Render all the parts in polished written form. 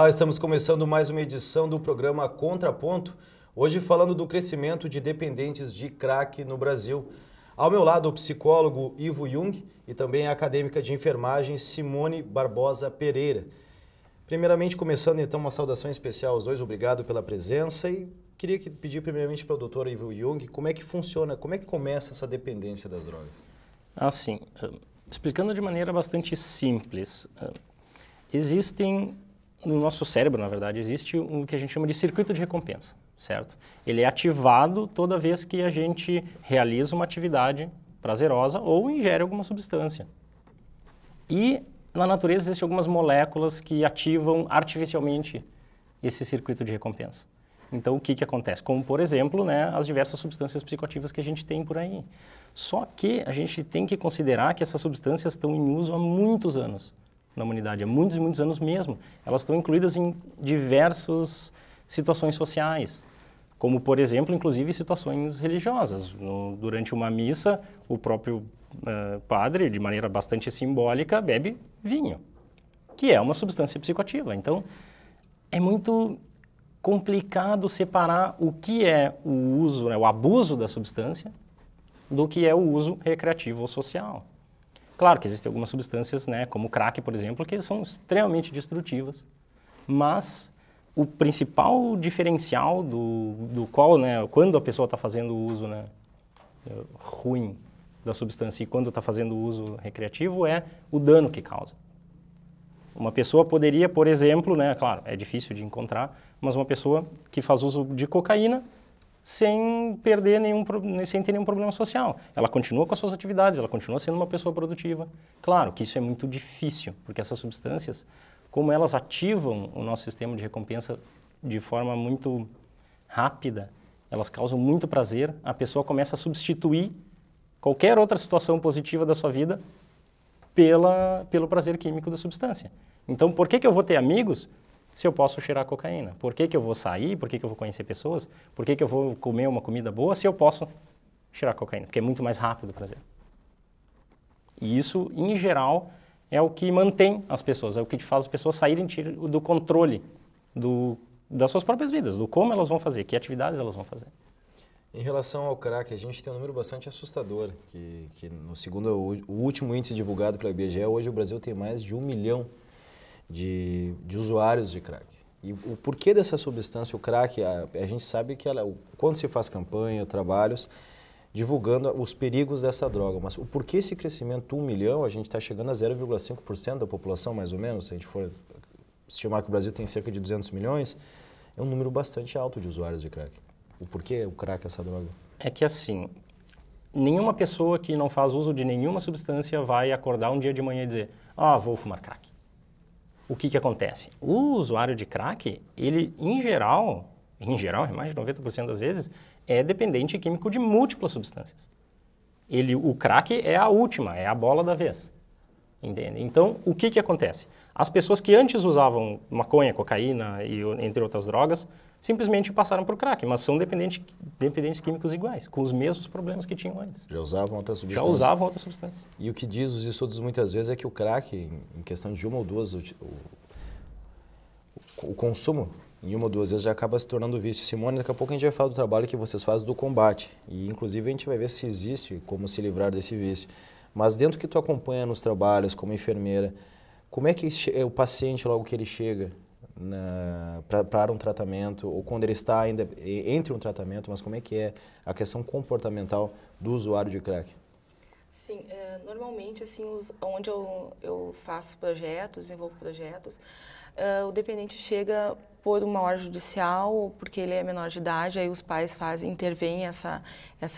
Olá, estamos começando mais uma edição do programa Contraponto, hoje falando do crescimento de dependentes de crack no Brasil. Ao meu lado, o psicólogo Ivo Jung e também a acadêmica de enfermagem Simone Barbosa Pereira. Primeiramente, começando então uma saudação especial aos dois, obrigado pela presença e queria pedir primeiramente para o doutor Ivo Jung como é que funciona, como é que começa essa dependência das drogas? Assim, explicando de maneira bastante simples, existem no nosso cérebro, na verdade, existe o que a gente chama de circuito de recompensa, certo? Ele é ativado toda vez que a gente realiza uma atividade prazerosa ou ingere alguma substância. E na natureza existem algumas moléculas que ativam artificialmente esse circuito de recompensa. Então, o que acontece? Como, por exemplo, as diversas substâncias psicoativas que a gente tem por aí. Só que a gente tem que considerar que essas substâncias estão em uso há muitos anos na humanidade, há muitos e muitos anos mesmo. Elas estão incluídas em diversas situações sociais, como, por exemplo, inclusive situações religiosas. Durante uma missa, o próprio padre, de maneira bastante simbólica, bebe vinho, que é uma substância psicoativa. Então, é muito complicado separar o que é o uso, o abuso da substância, do que é o uso recreativo ou social. Claro que existem algumas substâncias, como o crack, por exemplo, que são extremamente destrutivas, mas o principal diferencial do qual, quando a pessoa está fazendo o uso ruim da substância e quando está fazendo o uso recreativo é o dano que causa. Uma pessoa poderia, por exemplo, claro, é difícil de encontrar, mas uma pessoa que faz uso de cocaína sem ter nenhum problema social. Ela continua com as suas atividades, ela continua sendo uma pessoa produtiva. Claro que isso é muito difícil, porque essas substâncias, como elas ativam o nosso sistema de recompensa de forma muito rápida, elas causam muito prazer, a pessoa começa a substituir qualquer outra situação positiva da sua vida pelo prazer químico da substância. Então, por que eu vou ter amigos se eu posso cheirar cocaína? Por que eu vou sair? Por que eu vou conhecer pessoas? Por que eu vou comer uma comida boa se eu posso cheirar cocaína? Porque é muito mais rápido o prazer. E isso, em geral, é o que mantém as pessoas, é o que faz as pessoas saírem do controle das suas próprias vidas, do como elas vão fazer, que atividades elas vão fazer. Em relação ao crack, a gente tem um número bastante assustador, que o último índice divulgado pela IBGE, hoje o Brasil tem mais de 1 milhão de usuários de crack. E o porquê dessa substância, o crack, a gente sabe que quando se faz campanha, trabalhos, divulgando os perigos dessa droga, mas o porquê esse crescimento 1 milhão, a gente está chegando a 0,5% da população, mais ou menos, se a gente for estimar que o Brasil tem cerca de 200 milhões, é um número bastante alto de usuários de crack. O porquê o crack, essa droga? É que assim, nenhuma pessoa que não faz uso de nenhuma substância vai acordar um dia de manhã e dizer, vou fumar crack. O que acontece? O usuário de crack, ele, em geral, mais de 90% das vezes, é dependente químico de múltiplas substâncias. O crack é a última, é a bola da vez. Entende? Então, o que acontece? As pessoas que antes usavam maconha, cocaína e entre outras drogas, simplesmente passaram para o crack, mas são dependentes químicos iguais, com os mesmos problemas que tinham antes. Já usavam outras substâncias. E o que diz os estudos muitas vezes é que o crack, em questão de uma ou duas, o consumo em uma ou duas vezes já acaba se tornando vício. Simone, daqui a pouco a gente vai falar do trabalho que vocês fazem do combate. E inclusive a gente vai ver se existe como se livrar desse vício. Mas dentro que tu acompanha nos trabalhos como enfermeira, como é que o paciente, logo que ele chega para um tratamento, ou quando ele está ainda entre um tratamento, mas como é que é a questão comportamental do usuário de crack? Sim, normalmente, assim, onde eu faço projetos, desenvolvo projetos, o dependente chega por uma ordem judicial, porque ele é menor de idade, aí os pais intervêm essa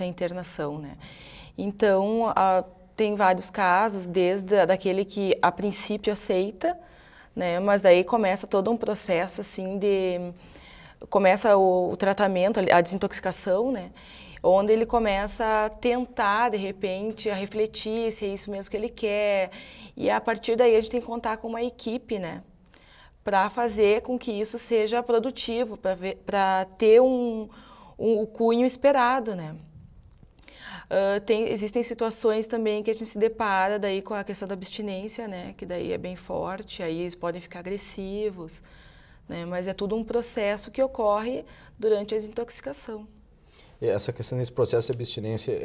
internação, Então, tem vários casos, desde daquele que a princípio aceita, mas daí começa todo um processo assim começa o tratamento, a desintoxicação, onde ele começa a tentar, de repente, a refletir se é isso mesmo que ele quer, e a partir daí a gente tem que contar com uma equipe, para fazer com que isso seja produtivo, para ter o cunho esperado, Existem situações também que a gente se depara daí com a questão da abstinência, que daí é bem forte, aí eles podem ficar agressivos, né? Mas é tudo um processo que ocorre durante a desintoxicação. E essa questão desse processo de abstinência,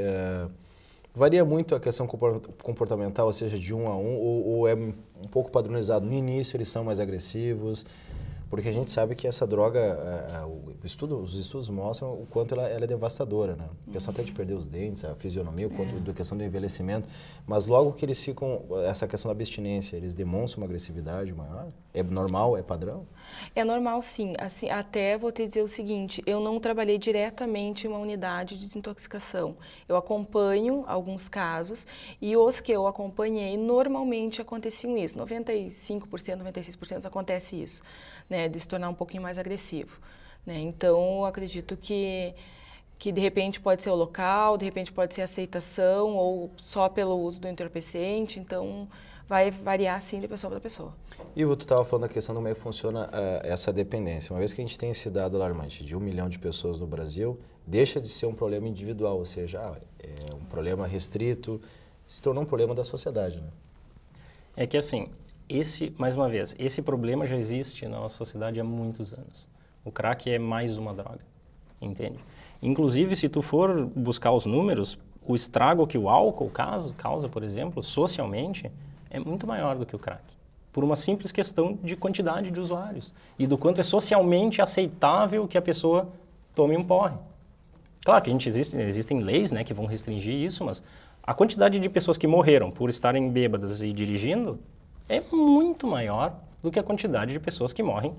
varia muito a questão comportamental, ou seja, de um a um, ou é um pouco padronizado? No início eles são mais agressivos, porque a gente sabe que essa droga, os estudos mostram o quanto ela é devastadora, né? A questão até de perder os dentes, a fisionomia, a questão do envelhecimento, mas logo que eles ficam, essa questão da abstinência, eles demonstram uma agressividade maior? É normal, é padrão? É normal, sim. Assim, até vou te dizer o seguinte, eu não trabalhei diretamente em uma unidade de desintoxicação. Eu acompanho alguns casos e os que eu acompanhei, normalmente aconteciam isso. 95%, 96% acontece isso, né, de se tornar um pouquinho mais agressivo, né? Então, eu acredito que de repente pode ser o local, de repente pode ser a aceitação ou só pelo uso do entorpecente, então vai variar sim de pessoa para pessoa. Ivo, tu estava falando da questão de como é que funciona essa dependência. Uma vez que a gente tem esse dado alarmante de 1 milhão de pessoas no Brasil, deixa de ser um problema individual, ou seja, é um problema restrito, se tornou um problema da sociedade, né? É que assim, mais uma vez, esse problema já existe na nossa sociedade há muitos anos. O crack é mais uma droga, entende? Inclusive, se tu for buscar os números, o estrago que o álcool causa, por exemplo, socialmente, é muito maior do que o crack. Por uma simples questão de quantidade de usuários e do quanto é socialmente aceitável que a pessoa tome um porre. Claro que existem leis, né, que vão restringir isso, mas a quantidade de pessoas que morreram por estarem bêbadas e dirigindo é muito maior do que a quantidade de pessoas que morrem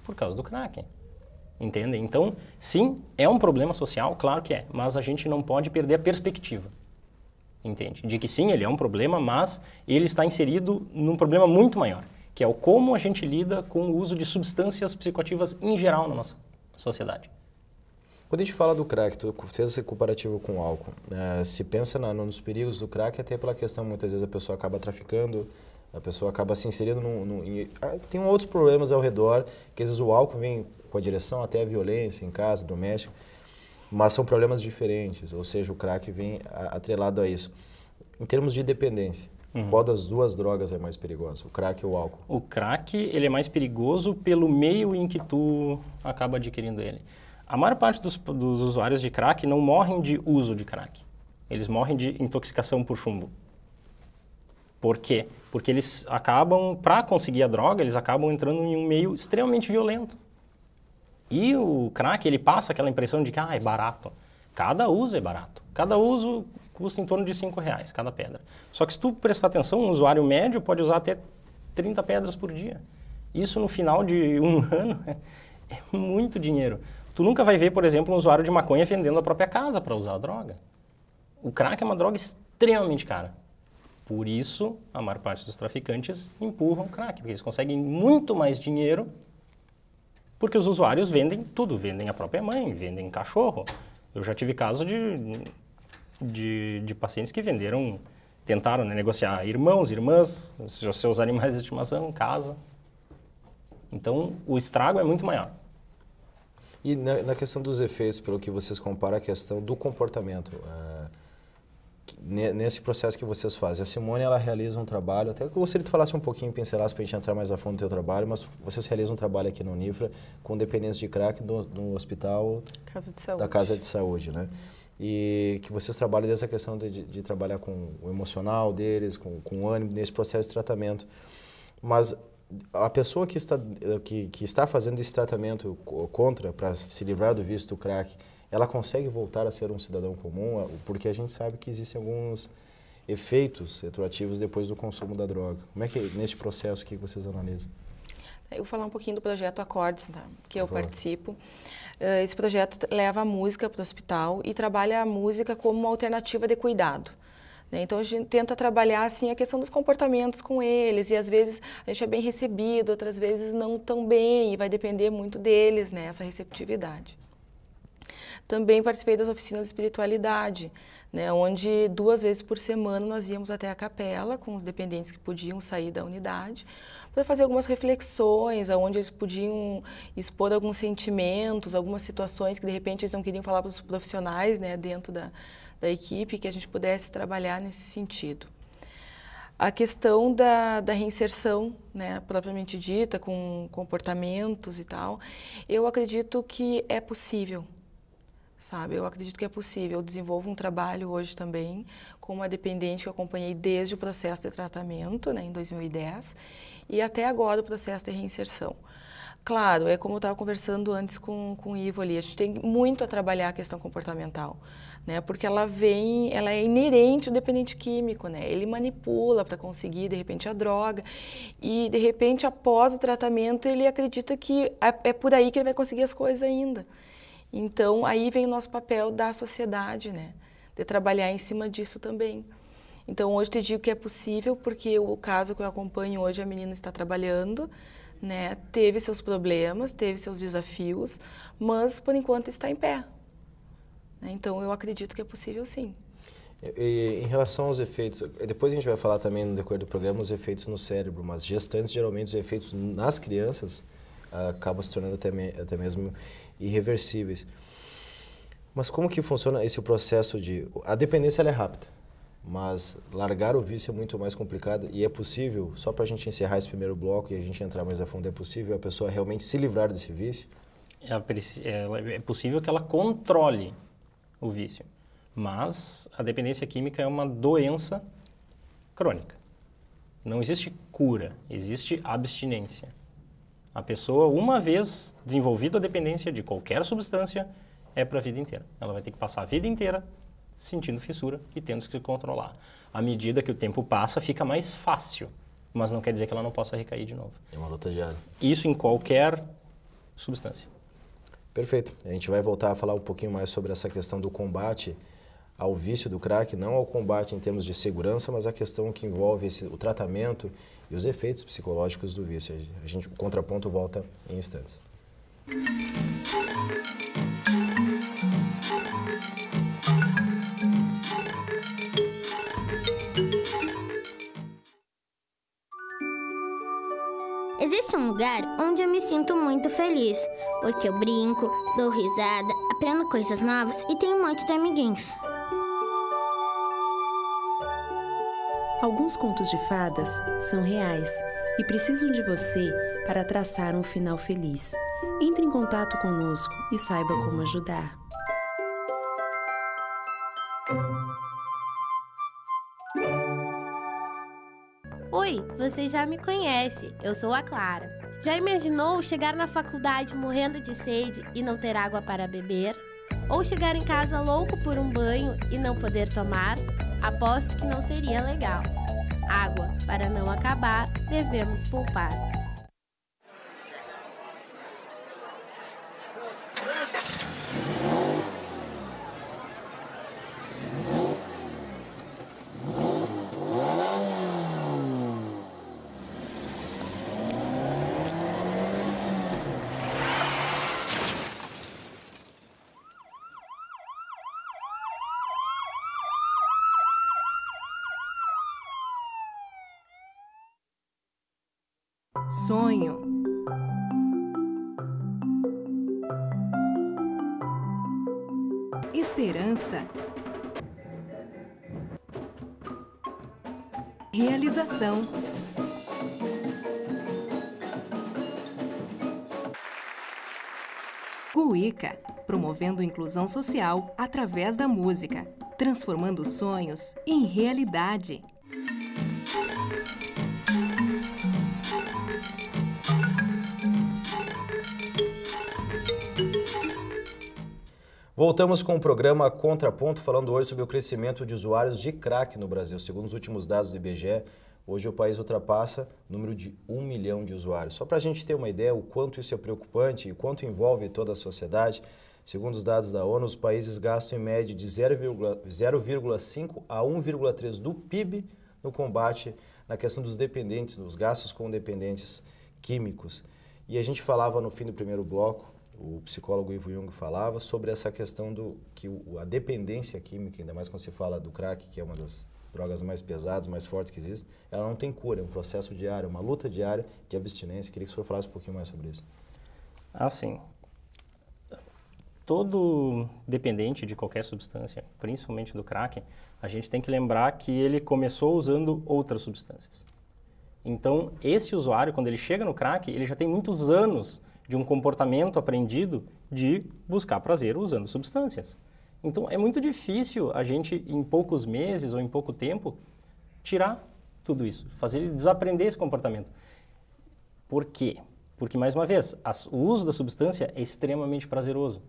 por causa do crack. Entende? Então, sim, é um problema social, claro que é, mas a gente não pode perder a perspectiva. Entende? De que sim, ele é um problema, mas ele está inserido num problema muito maior, que é o como a gente lida com o uso de substâncias psicoativas em geral na nossa sociedade. Quando a gente fala do crack, tu fez esse comparativo com o álcool, se pensa nos perigos do crack, até pela questão, muitas vezes a pessoa acaba traficando, a pessoa acaba se inserindo tem outros problemas ao redor, que às vezes o álcool vem com a direção até a violência em casa, doméstica, mas são problemas diferentes, ou seja, o crack vem atrelado a isso. Em termos de dependência, qual das duas drogas é mais perigosa, o crack ou o álcool? O crack, ele é mais perigoso pelo meio em que tu acaba adquirindo ele. A maior parte dos usuários de crack não morrem de uso de crack, eles morrem de intoxicação por chumbo. Por quê? Porque eles acabam, para conseguir a droga, eles acabam entrando em um meio extremamente violento. E o crack, ele passa aquela impressão de que é barato. Cada uso é barato. Cada uso custa em torno de R$5, cada pedra. Só que se tu prestar atenção, um usuário médio pode usar até 30 pedras por dia. Isso no final de um ano é muito dinheiro. Tu nunca vai ver, por exemplo, um usuário de maconha vendendo a própria casa para usar a droga. O crack é uma droga extremamente cara. Por isso, a maior parte dos traficantes empurram o crack, porque eles conseguem muito mais dinheiro, porque os usuários vendem tudo, vendem a própria mãe, vendem cachorro. Eu já tive casos de pacientes que tentaram, né, negociar irmãos, irmãs, seus animais de estimação, casa. Então, o estrago é muito maior. E na questão dos efeitos, pelo que vocês comparam, a questão do comportamento, nesse processo que vocês fazem, a Simone, ela realiza um trabalho, até que eu gostaria que tu falasse um pouquinho, pincelasse para a gente entrar mais a fundo no teu trabalho, mas vocês realizam um trabalho aqui no Unifra com dependentes de crack no hospital da Casa de Saúde, né? E que vocês trabalham desde a questão de trabalhar com o emocional deles, com o ânimo, nesse processo de tratamento. Mas a pessoa que está fazendo esse tratamento para se livrar do vício do crack, ela consegue voltar a ser um cidadão comum? Porque a gente sabe que existem alguns efeitos retroativos depois do consumo da droga. Como é que, nesse processo, o que vocês analisam? Eu vou falar um pouquinho do projeto Acordes, tá? Que eu participo. Esse projeto leva a música para o hospital e trabalha a música como uma alternativa de cuidado. Então, a gente tenta trabalhar assim, a questão dos comportamentos com eles, e às vezes a gente é bem recebido, outras vezes não tão bem, e vai depender muito deles, né, essa receptividade. Também participei das oficinas de espiritualidade, né, onde 2 vezes por semana nós íamos até a capela com os dependentes que podiam sair da unidade, para fazer algumas reflexões, onde eles podiam expor alguns sentimentos, algumas situações que de repente eles não queriam falar para os profissionais, né, dentro da equipe, que a gente pudesse trabalhar nesse sentido. A questão da reinserção, né, propriamente dita, com comportamentos e tal, eu acredito que é possível, sabe? Eu acredito que é possível. Eu desenvolvo um trabalho hoje também com uma dependente que eu acompanhei desde o processo de tratamento, né, em 2010, e até agora o processo de reinserção. Claro, é como eu estava conversando antes com o Ivo ali, a gente tem muito a trabalhar a questão comportamental, né? Porque ela é inerente ao dependente químico, né? Ele manipula para conseguir, de repente, a droga e, de repente, após o tratamento, ele acredita que é por aí que ele vai conseguir as coisas ainda. Então, aí vem o nosso papel da sociedade, né? De trabalhar em cima disso também. Então, hoje te digo que é possível, porque o caso que eu acompanho hoje, a menina está trabalhando, né? Teve seus problemas, teve seus desafios, mas, por enquanto, está em pé. Então, eu acredito que é possível, sim. E em relação aos efeitos, depois a gente vai falar também no decorrer do programa os efeitos no cérebro, mas gestantes, geralmente, os efeitos nas crianças acabam se tornando até mesmo irreversíveis. Mas como que funciona esse processo de... A dependência ela é rápida, mas largar o vício é muito mais complicado e é possível, só para a gente encerrar esse primeiro bloco e a gente entrar mais a fundo, é possível a pessoa realmente se livrar desse vício? É possível que ela controle o vício, mas a dependência química é uma doença crônica. Não existe cura, existe abstinência. A pessoa, uma vez desenvolvida a dependência de qualquer substância, é para a vida inteira. Ela vai ter que passar a vida inteira sentindo fissura e tendo que se controlar. À medida que o tempo passa, fica mais fácil, mas não quer dizer que ela não possa recair de novo. É uma luta diária. Isso em qualquer substância. Perfeito. A gente vai voltar a falar um pouquinho mais sobre essa questão do combate ao vício do crack, não ao combate em termos de segurança, mas a questão que envolve o tratamento e os efeitos psicológicos do vício. O contraponto volta em instantes. Existe um lugar onde eu me sinto muito feliz, porque eu brinco, dou risada, aprendo coisas novas e tenho um monte de amiguinhos. Alguns contos de fadas são reais e precisam de você para traçar um final feliz. Entre em contato conosco e saiba como ajudar. Oi, você já me conhece, eu sou a Clara. Já imaginou chegar na faculdade morrendo de sede e não ter água para beber? Ou chegar em casa louco por um banho e não poder tomar? Aposto que não seria legal. Água, para não acabar, devemos poupar. Sonho. Esperança. Realização. Cuíca, promovendo inclusão social através da música, transformando sonhos em realidade. Voltamos com o programa Contraponto, falando hoje sobre o crescimento de usuários de crack no Brasil. Segundo os últimos dados do IBGE, hoje o país ultrapassa o número de 1 milhão de usuários. Só para a gente ter uma ideia o quanto isso é preocupante e quanto envolve toda a sociedade, segundo os dados da ONU, os países gastam em média de 0,5 a 1,3 do PIB no combate na questão dos dependentes, dos gastos com dependentes químicos. E a gente falava no fim do primeiro bloco, o psicólogo Ivo Jung falava sobre essa questão a dependência química, ainda mais quando se fala do crack, que é uma das drogas mais pesadas, mais fortes que existem, ela não tem cura, é um processo diário, uma luta diária de abstinência. Queria que o senhor falasse um pouquinho mais sobre isso. Sim. todo dependente de qualquer substância, principalmente do crack, a gente tem que lembrar que ele começou usando outras substâncias. Então, esse usuário, quando ele chega no crack, ele já tem muitos anos de um comportamento aprendido de buscar prazer usando substâncias. Então, é muito difícil a gente, em poucos meses ou em pouco tempo, tirar tudo isso, fazer ele desaprender esse comportamento. Por quê? Porque, mais uma vez, o uso da substância é extremamente prazeroso.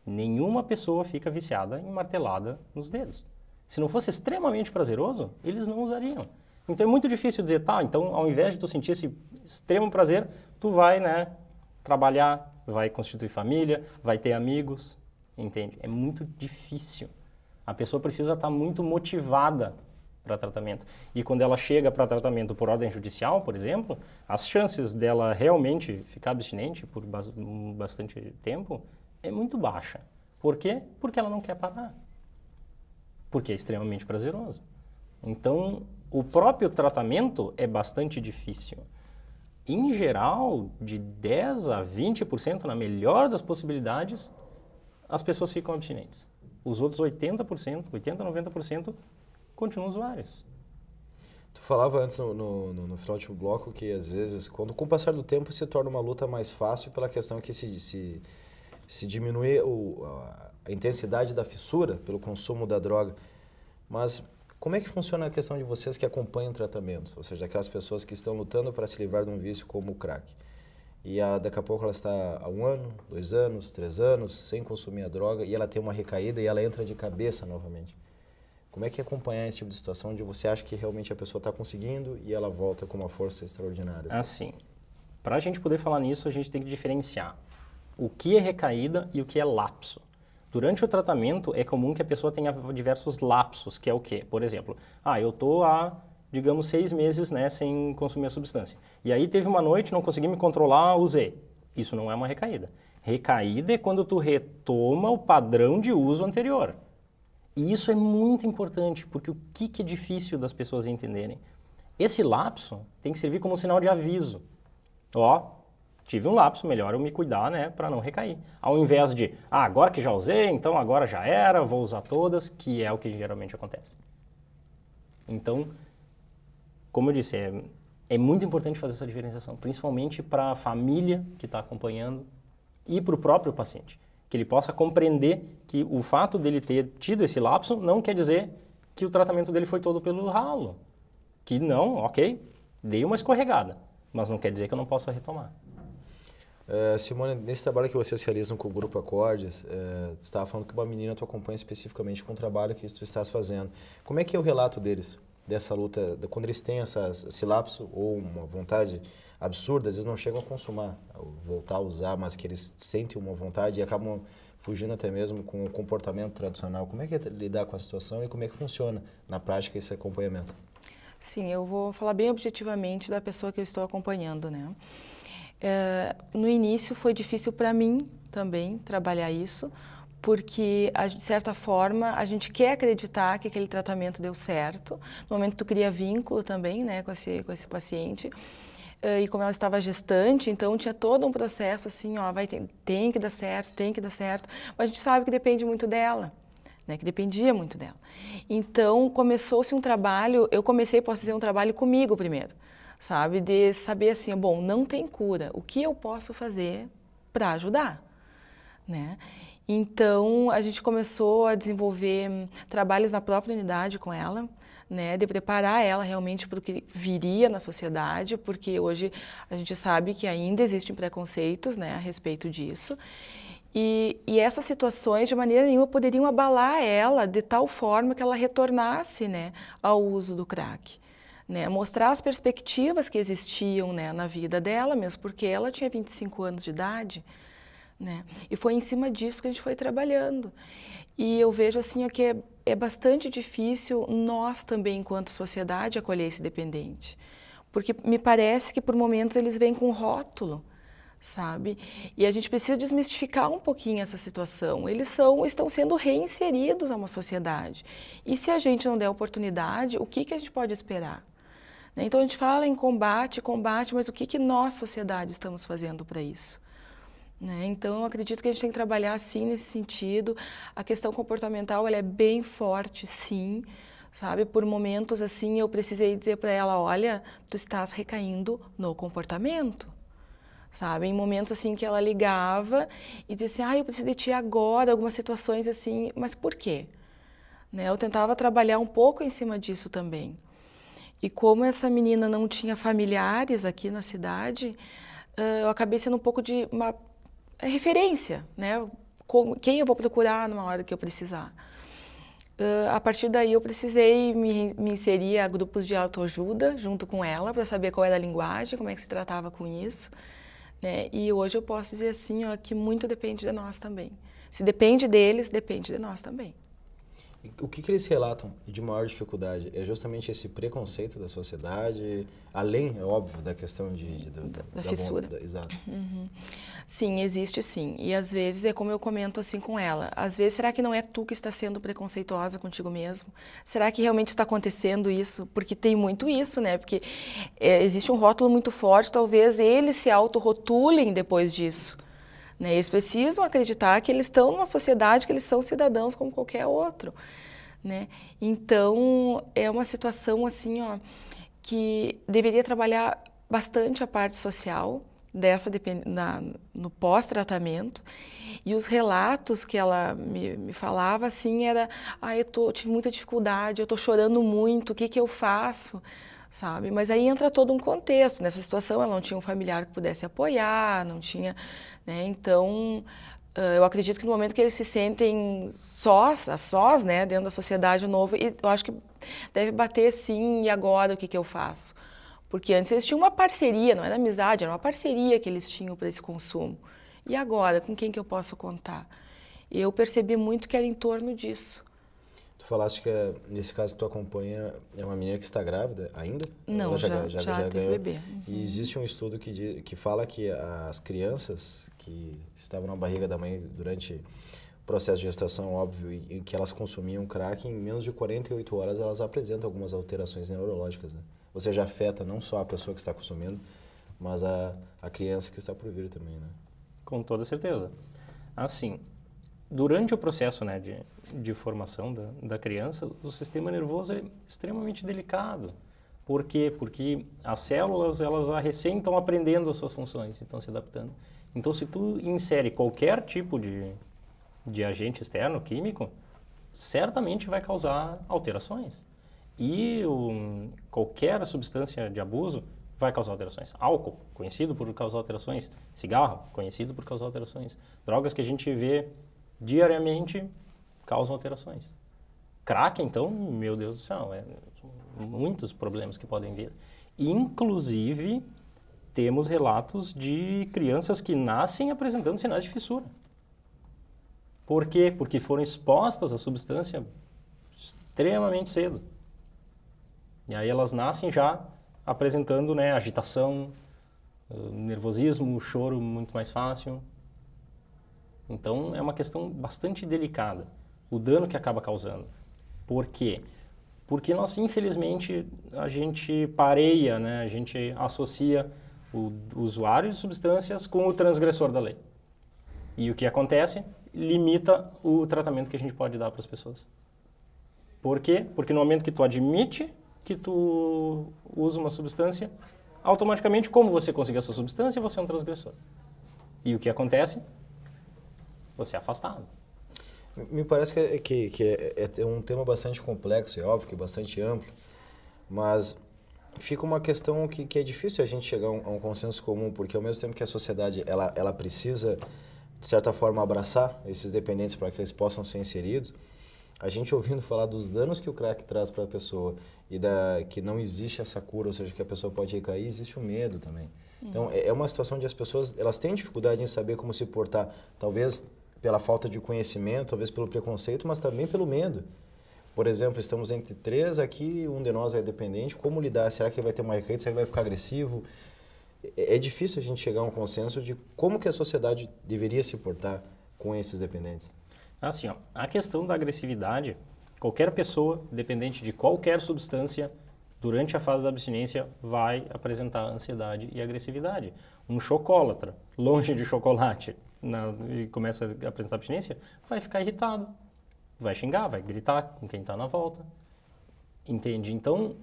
Nenhuma pessoa fica viciada em martelada nos dedos. Se não fosse extremamente prazeroso, eles não usariam. Então é muito difícil dizer, tá, então ao invés de tu sentir esse extremo prazer, tu vai, né, trabalhar, vai constituir família, vai ter amigos, entende? É muito difícil. A pessoa precisa estar muito motivada para tratamento. E quando ela chega para tratamento por ordem judicial, por exemplo, as chances dela realmente ficar abstinente por bastante tempo é muito baixa. Por quê? Porque ela não quer parar. Porque é extremamente prazeroso. Então, o próprio tratamento é bastante difícil. Em geral, de 10 a 20%, na melhor das possibilidades, as pessoas ficam abstinentes. Os outros 80%, 80 a 90%, continuam usuários. Tu falava antes no final do bloco que às vezes, com o passar do tempo, se torna uma luta mais fácil pela questão que se diminui a intensidade da fissura pelo consumo da droga. Mas como é que funciona a questão de vocês que acompanham o tratamento? Ou seja, aquelas pessoas que estão lutando para se livrar de um vício como o crack. E daqui a pouco ela está há 1 ano, 2 anos, 3 anos sem consumir a droga e ela tem uma recaída e ela entra de cabeça novamente. Como é que é acompanhar esse tipo de situação onde você acha que realmente a pessoa está conseguindo e ela volta com uma força extraordinária? Assim, para a gente poder falar nisso, a gente tem que diferenciar o que é recaída e o que é lapso. Durante o tratamento, é comum que a pessoa tenha diversos lapsos, que é o quê? Por exemplo, eu estou há, digamos, 6 meses, né, sem consumir a substância. E aí teve uma noite, não consegui me controlar, usei. Isso não é uma recaída. Recaída é quando tu retoma o padrão de uso anterior. E isso é muito importante, porque o que é difícil das pessoas entenderem? Esse lapso tem que servir como um sinal de aviso. Tive um lapso, melhor eu me cuidar, né, para não recair. Ao invés de, agora que já usei, então agora já era, vou usar todas, que é o que geralmente acontece. Então, como eu disse, é muito importante fazer essa diferenciação, principalmente para a família que está acompanhando e para o próprio paciente. Que ele possa compreender que o fato dele ter tido esse lapso não quer dizer que o tratamento dele foi todo pelo ralo. Que não, ok, dei uma escorregada, mas não quer dizer que eu não possa retomar. Simone, nesse trabalho que vocês realizam com o Grupo Acordes, tu estava falando que uma menina tu acompanha especificamente com o trabalho que tu estás fazendo. Como é que é o relato deles, dessa luta, quando eles têm esse lapso ou uma vontade absurda, às vezes não chegam a consumar, voltar a usar, mas que eles sentem uma vontade e acabam fugindo até mesmo com o comportamento tradicional. Como é que é lidar com a situação e como é que funciona na prática esse acompanhamento? Sim, eu vou falar bem objetivamente da pessoa que eu estou acompanhando, né? No início foi difícil para mim também trabalhar isso, porque, de certa forma, a gente quer acreditar que aquele tratamento deu certo. No momento que tu cria vínculo também, né, com esse paciente. E como ela estava gestante, então tinha todo um processo assim, tem que dar certo, tem que dar certo. Mas a gente sabe que depende muito dela, né, que dependia muito dela. Então, começou-se um trabalho, posso dizer, um trabalho comigo primeiro, sabe? De saber assim, bom, não tem cura, o que eu posso fazer para ajudar, né? Então, a gente começou a desenvolver trabalhos na própria unidade com ela, né, de preparar ela realmente para o que viria na sociedade, porque hoje a gente sabe que ainda existem preconceitos, né, a respeito disso. E essas situações, de maneira nenhuma, poderiam abalar ela de tal forma que ela retornasse, né, ao uso do crack. Né, mostrar as perspectivas que existiam, né, na vida dela, mesmo porque ela tinha 25 anos de idade. Né? E foi em cima disso que a gente foi trabalhando. E eu vejo assim que é bastante difícil nós também, enquanto sociedade, acolher esse dependente. Porque me parece que por momentos eles vêm com rótulo, sabe? E a gente precisa desmistificar um pouquinho essa situação. Eles estão sendo reinseridos a uma sociedade. E se a gente não der oportunidade, o que a gente pode esperar? Né? Então a gente fala em combate, mas o que nós, sociedade, estamos fazendo para isso? né? Então, eu acredito que a gente tem que trabalhar, sim, nesse sentido. A questão comportamental, ela é bem forte, sim, sabe? Por momentos, assim, eu precisei dizer para ela, olha, tu estás recaindo no comportamento, sabe? Em momentos, assim, que ela ligava e disse, eu preciso de ti agora, algumas situações assim, mas por quê? Né? Eu tentava trabalhar um pouco em cima disso também. E como essa menina não tinha familiares aqui na cidade, eu acabei sendo um pouco de uma referência, né? Quem eu vou procurar numa hora que eu precisar. A partir daí eu precisei me inserir a grupos de autoajuda junto com ela para saber qual era a linguagem, como é que se tratava com isso, né? E hoje eu posso dizer assim, que muito depende de nós também. Se depende deles, depende de nós também. O que eles relatam de maior dificuldade? É justamente esse preconceito da sociedade, além, é óbvio, da questão da fissura. Exato. Uhum. Sim, existe sim. E às vezes é como eu comento assim com ela. Às vezes, será que não é tu que está sendo preconceituosa contigo mesmo? Será que realmente está acontecendo isso? Porque tem muito isso, né? Porque existe um rótulo muito forte, talvez eles se autorrotulem depois disso. Né? Eles precisam acreditar que eles estão numa sociedade, que eles são cidadãos como qualquer outro. Né? Então, é uma situação assim, que deveria trabalhar bastante a parte social no pós-tratamento. E os relatos que ela me falava assim era, eu tive muita dificuldade, eu estou chorando muito, o que eu faço? Sabe? Mas aí entra todo um contexto. Nessa situação, ela não tinha um familiar que pudesse apoiar, não tinha, né? Então, eu acredito que no momento que eles se sentem sós, né, dentro da sociedade novo, eu acho que deve bater sim, e agora o que eu faço? Porque antes eles tinham uma parceria, não era amizade, era uma parceria que eles tinham para esse consumo. E agora, com quem que eu posso contar? Eu percebi muito que era em torno disso. Tu falaste que, nesse caso, tu acompanha, é uma menina que está grávida ainda? Não, ela já teve ganhou. bebê. Uhum. E existe um estudo que fala que as crianças que estavam na barriga da mãe durante o processo de gestação, óbvio, e que elas consumiam crack, em menos de 48 horas elas apresentam algumas alterações neurológicas, né? Ou seja, afeta não só a pessoa que está consumindo, mas a criança que está por vir também, né? Com toda certeza. Assim, durante o processo, né, de formação da criança, o sistema nervoso é extremamente delicado. Por quê? Porque as células, elas recém estão aprendendo as suas funções, estão se adaptando. Então, se tu insere qualquer tipo de agente externo, químico, certamente vai causar alterações. E qualquer substância de abuso vai causar alterações. Álcool, conhecido por causar alterações. Cigarro, conhecido por causar alterações. Drogas que a gente vê diariamente causam alterações. Crack, então, meu Deus do céu, muitos problemas que podem vir. Inclusive, temos relatos de crianças que nascem apresentando sinais de fissura. Por quê? Porque foram expostas à substância extremamente cedo. E aí elas nascem já apresentando, né, agitação, nervosismo, choro muito mais fácil. Então, é uma questão bastante delicada, o dano que acaba causando. Por quê? Porque nós, infelizmente, a gente pareia, né, a gente associa o usuário de substâncias com o transgressor da lei. E o que acontece? Limita o tratamento que a gente pode dar para as pessoas. Por quê? Porque no momento que tu admite que tu usa uma substância, automaticamente, como você conseguiu essa substância, você é um transgressor. E o que acontece? Você é afastado. Me parece que é um tema bastante complexo, é óbvio que bastante amplo, mas fica uma questão que é difícil a gente chegar a um consenso comum, porque ao mesmo tempo que a sociedade ela precisa, de certa forma, abraçar esses dependentes para que eles possam ser inseridos, a gente ouvindo falar dos danos que o crack traz para a pessoa e que não existe essa cura, ou seja, que a pessoa pode recair, existe o medo também. Então, é uma situação onde as pessoas elas têm dificuldade em saber como se portar, talvez pela falta de conhecimento, talvez pelo preconceito, mas também pelo medo. Por exemplo, estamos entre 3 aqui, um de nós é dependente, como lidar? Será que ele vai ter uma recaída? Será que ele vai ficar agressivo? É difícil a gente chegar a um consenso de como que a sociedade deveria se portar com esses dependentes. Assim, a questão da agressividade, qualquer pessoa, dependente de qualquer substância, durante a fase da abstinência, vai apresentar ansiedade e agressividade. Um chocólatra, longe de chocolate, e começa a apresentar abstinência, vai ficar irritado, vai xingar, vai gritar com quem está na volta, entende? Então,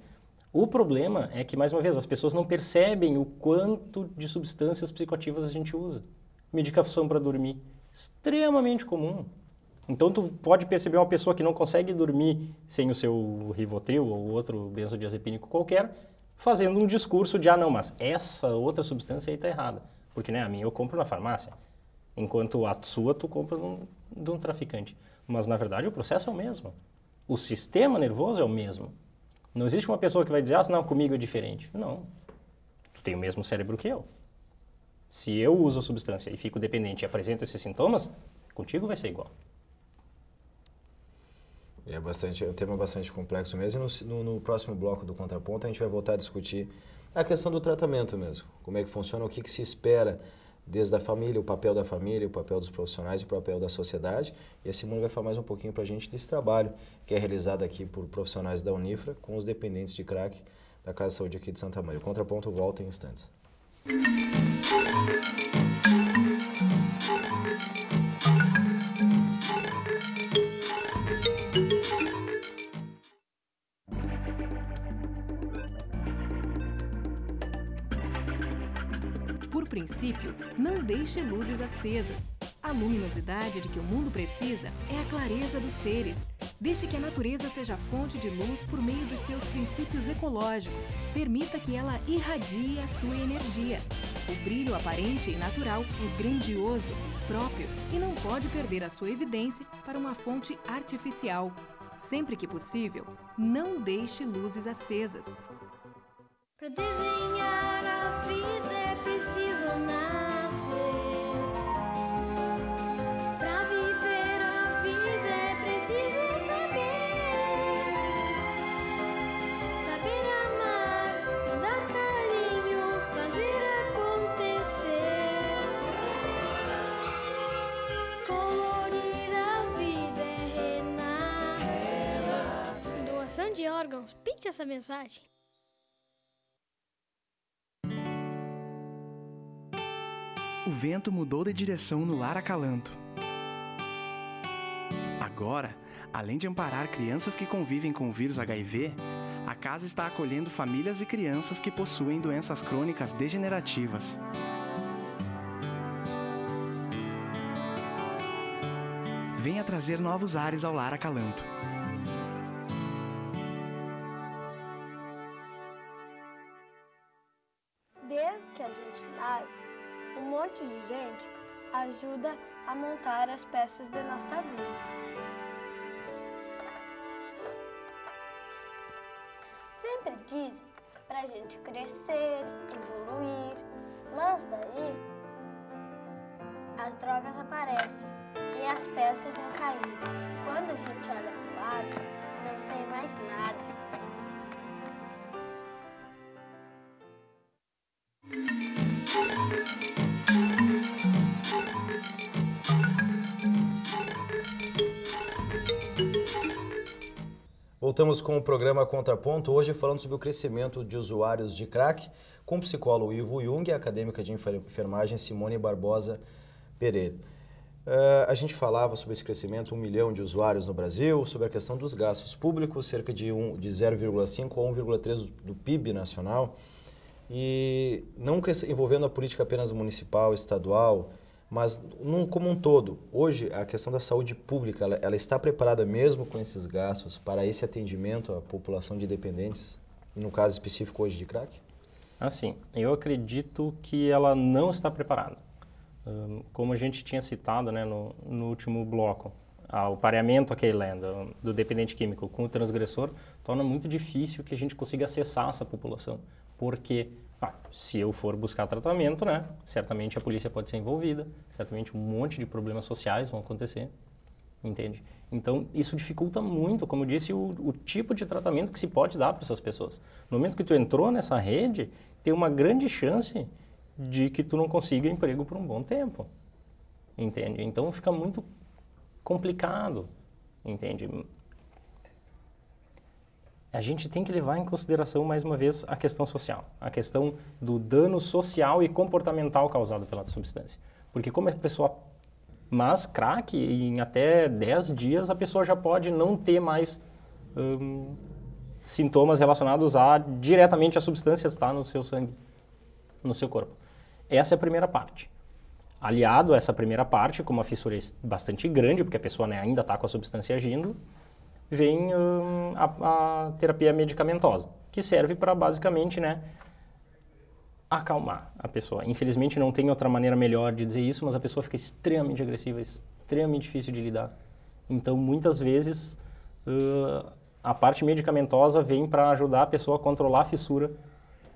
o problema é que, mais uma vez, as pessoas não percebem o quanto de substâncias psicoativas a gente usa. Medicação para dormir, extremamente comum. Então, tu pode perceber uma pessoa que não consegue dormir sem o seu Rivotril ou outro benzodiazepínico qualquer, fazendo um discurso de, não, mas essa outra substância aí está errada. Porque, né, a minha eu compro na farmácia, enquanto a sua tu compra de um traficante. Mas, na verdade, o processo é o mesmo. O sistema nervoso é o mesmo. Não existe uma pessoa que vai dizer, não, comigo é diferente. Não. Tu tem o mesmo cérebro que eu. Se eu uso a substância e fico dependente e apresento esses sintomas, contigo vai ser igual. É um tema bastante complexo mesmo. E no próximo bloco do Contraponto a gente vai voltar a discutir a questão do tratamento mesmo. Como é que funciona, o que se espera desde a família, o papel da família, o papel dos profissionais e o papel da sociedade. E a Simone vai falar mais um pouquinho para a gente desse trabalho que é realizado aqui por profissionais da Unifra com os dependentes de crack da Casa de Saúde aqui de Santa Maria. O Contraponto volta em instantes. Por princípio, não deixe luzes acesas. A luminosidade de que o mundo precisa é a clareza dos seres. Deixe que a natureza seja fonte de luz por meio de seus princípios ecológicos. Permita que ela irradie a sua energia. O brilho aparente e natural é grandioso, próprio e não pode perder a sua evidência para uma fonte artificial. Sempre que possível, não deixe luzes acesas. Para desenhar a vida é preciso nascer. Para viver a vida é preciso saber. Saber amar, dar carinho, fazer acontecer. Colorir a vida é renascer. Doação de órgãos, pinte essa mensagem. O vento mudou de direção no Lar Acalanto. Agora, além de amparar crianças que convivem com o vírus HIV, a casa está acolhendo famílias e crianças que possuem doenças crônicas degenerativas. Venha trazer novos ares ao Lar Acalanto. Desde que a gente nasce, um monte de gente ajuda a montar as peças da nossa vida. Sempre dizem pra gente crescer, evoluir, mas daí as drogas aparecem e as peças vão caindo. Quando a gente olha pro lado, não tem mais nada. Voltamos com o programa Contraponto, hoje falando sobre o crescimento de usuários de crack, com o psicólogo Ivo Jung e a acadêmica de enfermagem Simone Barbosa Pereira. A gente falava sobre esse crescimento, 1 milhão de usuários no Brasil, sobre a questão dos gastos públicos, cerca de 0,5% a 1,3% do PIB nacional, e não envolvendo a política apenas municipal, estadual, mas como um todo. Hoje, a questão da saúde pública, ela está preparada mesmo com esses gastos para esse atendimento à população de dependentes, e no caso específico hoje de crack? Assim, eu acredito que ela não está preparada. Como a gente tinha citado, né, no último bloco, o pareamento do dependente químico com o transgressor torna muito difícil que a gente consiga acessar essa população. Porque se eu for buscar tratamento, né, certamente a polícia pode ser envolvida, certamente um monte de problemas sociais vão acontecer, entende? Então, isso dificulta muito, como eu disse, o tipo de tratamento que se pode dar para essas pessoas. No momento que tu entrou nessa rede, tem uma grande chance de que tu não consiga emprego por um bom tempo, entende? Então, fica muito complicado, entende? A gente tem que levar em consideração, mais uma vez, a questão social, a questão do dano social e comportamental causado pela substância. Porque como a pessoa Mas crack, em até 10 dias, a pessoa já pode não ter mais sintomas relacionados diretamente à substância que está no seu sangue, no seu corpo. Essa é a primeira parte. Aliado a essa primeira parte, como a fissura é bastante grande, porque a pessoa, né, ainda está com a substância agindo, vem a terapia medicamentosa, que serve para basicamente, né, acalmar a pessoa. Infelizmente não tem outra maneira melhor de dizer isso, mas a pessoa fica extremamente agressiva, extremamente difícil de lidar. Então, muitas vezes, a parte medicamentosa vem para ajudar a pessoa a controlar a fissura,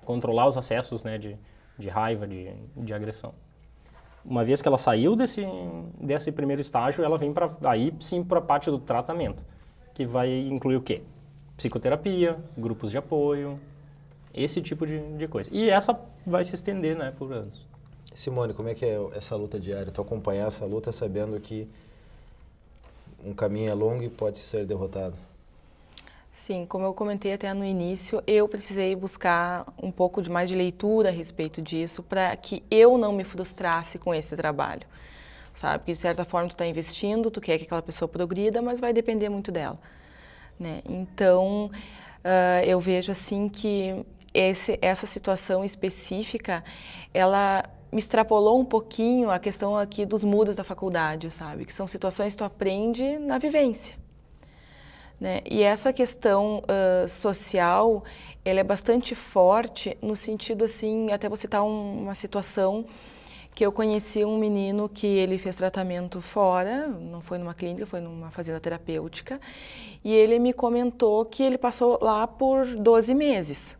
controlar os acessos, né, de raiva, de agressão. Uma vez que ela saiu desse primeiro estágio, ela vem aí sim para a parte do tratamento, que vai incluir o quê? Psicoterapia, grupos de apoio, esse tipo de coisa. E essa vai se estender, né, por anos. Simone, como é que é essa luta diária? Tu acompanhar essa luta sabendo que um caminho é longo e pode ser derrotado. Sim, como eu comentei até no início, eu precisei buscar um pouco mais de leitura a respeito disso para que eu não me frustrasse com esse trabalho, sabe? Que de certa forma tu está investindo, tu quer que aquela pessoa progrida, mas vai depender muito dela, né? Então, eu vejo assim que essa situação específica, ela me extrapolou um pouquinho a questão aqui dos muros da faculdade, sabe? Que são situações que tu aprende na vivência. Né? E essa questão social, ela é bastante forte no sentido assim, até vou citar uma situação que eu conheci um menino que ele fez tratamento fora, não foi numa clínica, foi numa fazenda terapêutica, e ele me comentou que ele passou lá por 12 meses.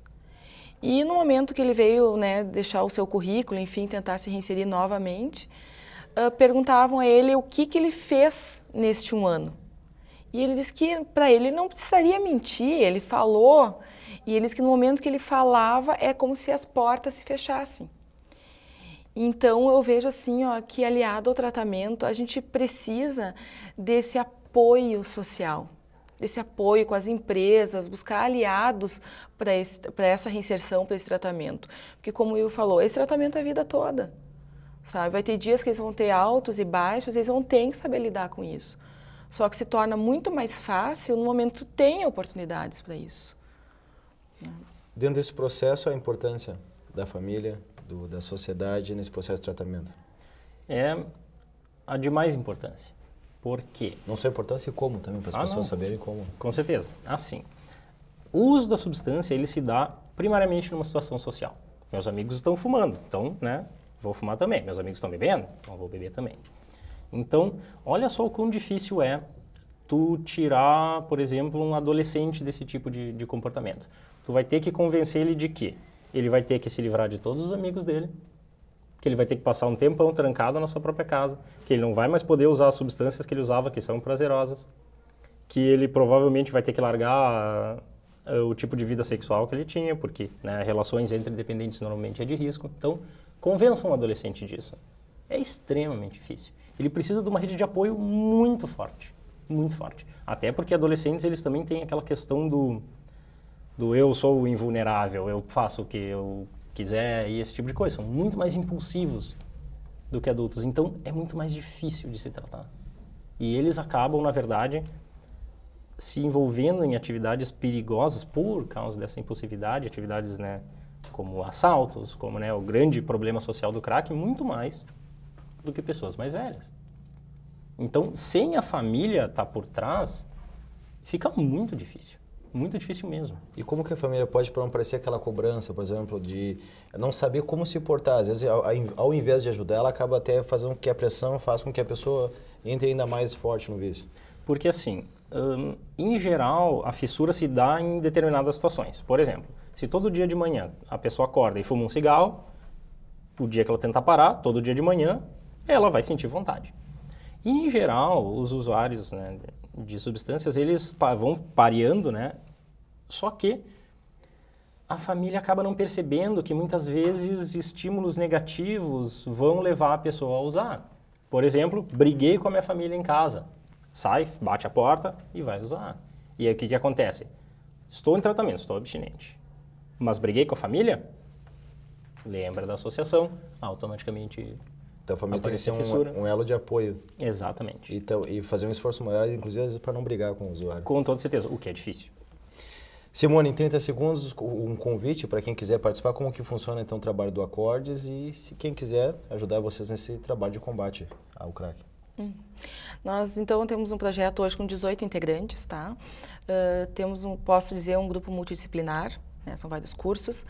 E no momento que ele veio, né, deixar o seu currículo, enfim, tentar se reinserir novamente, perguntavam a ele o que ele fez neste um ano. E ele disse que para ele não precisaria mentir, ele falou, e ele disse que no momento que ele falava é como se as portas se fechassem. Então eu vejo assim, ó, que aliado ao tratamento, a gente precisa desse apoio social, desse apoio com as empresas, buscar aliados para essa reinserção, para esse tratamento. Porque como o Ivo falou, esse tratamento é a vida toda, sabe? Vai ter dias que eles vão ter altos e baixos, eles vão ter que saber lidar com isso. Só que se torna muito mais fácil no momento que tu tem oportunidades para isso. Dentro desse processo, a importância da família, da sociedade nesse processo de tratamento? É a de mais importância. Por quê? Não só a importância e como também, para as pessoas saberem como. Com certeza. Assim, o uso da substância, ele se dá primariamente numa situação social. Meus amigos estão fumando, então, né, vou fumar também. Meus amigos estão bebendo, então vou beber também. Então, olha só o quão difícil é tu tirar, por exemplo, um adolescente desse tipo de comportamento. Tu vai ter que convencer ele de que ele vai ter que se livrar de todos os amigos dele, que ele vai ter que passar um tempão trancado na sua própria casa, que ele não vai mais poder usar as substâncias que ele usava, que são prazerosas, que ele provavelmente vai ter que largar o tipo de vida sexual que ele tinha, porque, né, relações entre dependentes normalmente é de risco. Então, convença um adolescente disso. É extremamente difícil. Ele precisa de uma rede de apoio muito forte, muito forte. Até porque adolescentes, eles também têm aquela questão do eu sou invulnerável, eu faço o que eu quiser e esse tipo de coisa. São muito mais impulsivos do que adultos. Então, é muito mais difícil de se tratar. E eles acabam, na verdade, se envolvendo em atividades perigosas por causa dessa impulsividade, atividades, né, como assaltos, como, né, o grande problema social do crack, muito mais do que pessoas mais velhas. Então, sem a família estar por trás, fica muito difícil mesmo. E como que a família pode, para não parecer aquela cobrança, por exemplo, de não saber como se portar? Às vezes, ao invés de ajudar, ela acaba até fazendo com que a pressão faça com que a pessoa entre ainda mais forte no vício. Porque assim, em geral, a fissura se dá em determinadas situações. Por exemplo, se todo dia de manhã a pessoa acorda e fuma um cigarro, o dia que ela tentar parar, todo dia de manhã, ela vai sentir vontade. E, em geral, os usuários, né, de substâncias, eles vão pareando, né? Só que a família acaba não percebendo que, muitas vezes, estímulos negativos vão levar a pessoa a usar. Por exemplo, briguei com a minha família em casa. Sai, bate a porta e vai usar. E aí, o que acontece? Estou em tratamento, estou abstinente. Mas briguei com a família? Lembra da associação, automaticamente Então a família tem que ser aparecer fissura. um elo de apoio. Exatamente. Então, e fazer um esforço maior, inclusive às vezes para não brigar com o usuário. Com toda certeza, o que é difícil. Simone, em 30 segundos, um convite para quem quiser participar, como que funciona então o trabalho do Acordes e se quem quiser ajudar vocês nesse trabalho de combate ao crack. Nós, então, temos um projeto hoje com 18 integrantes, tá? Temos, posso dizer, um grupo multidisciplinar, né? São vários cursos,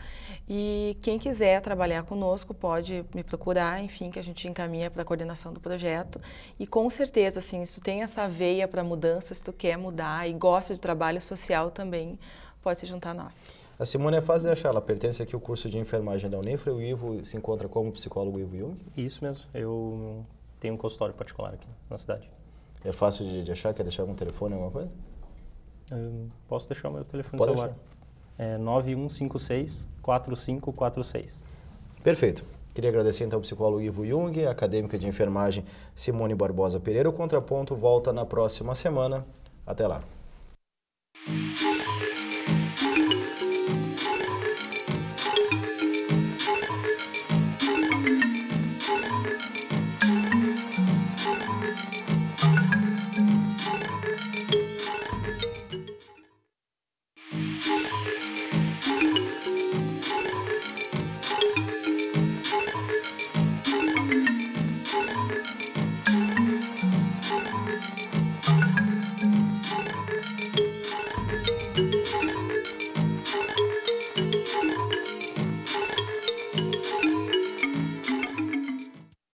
e quem quiser trabalhar conosco pode me procurar, enfim, que a gente encaminha para a coordenação do projeto. E com certeza, assim, se tu tem essa veia para mudança, se tu quer mudar e gosta de trabalho social também, pode se juntar a nós. A Simone é fácil de achar, ela pertence aqui ao curso de enfermagem da Unifra, o Ivo se encontra como psicólogo Ivo Jung? Isso mesmo, eu tenho um consultório particular aqui na cidade. É fácil de achar? Quer deixar algum telefone, alguma coisa? Posso deixar o meu telefone Pode celular. É 9156-4546. Perfeito. Queria agradecer então ao psicólogo Ivo Jung, a acadêmica de enfermagem Simone Barbosa Pereira. O Contraponto volta na próxima semana. Até lá.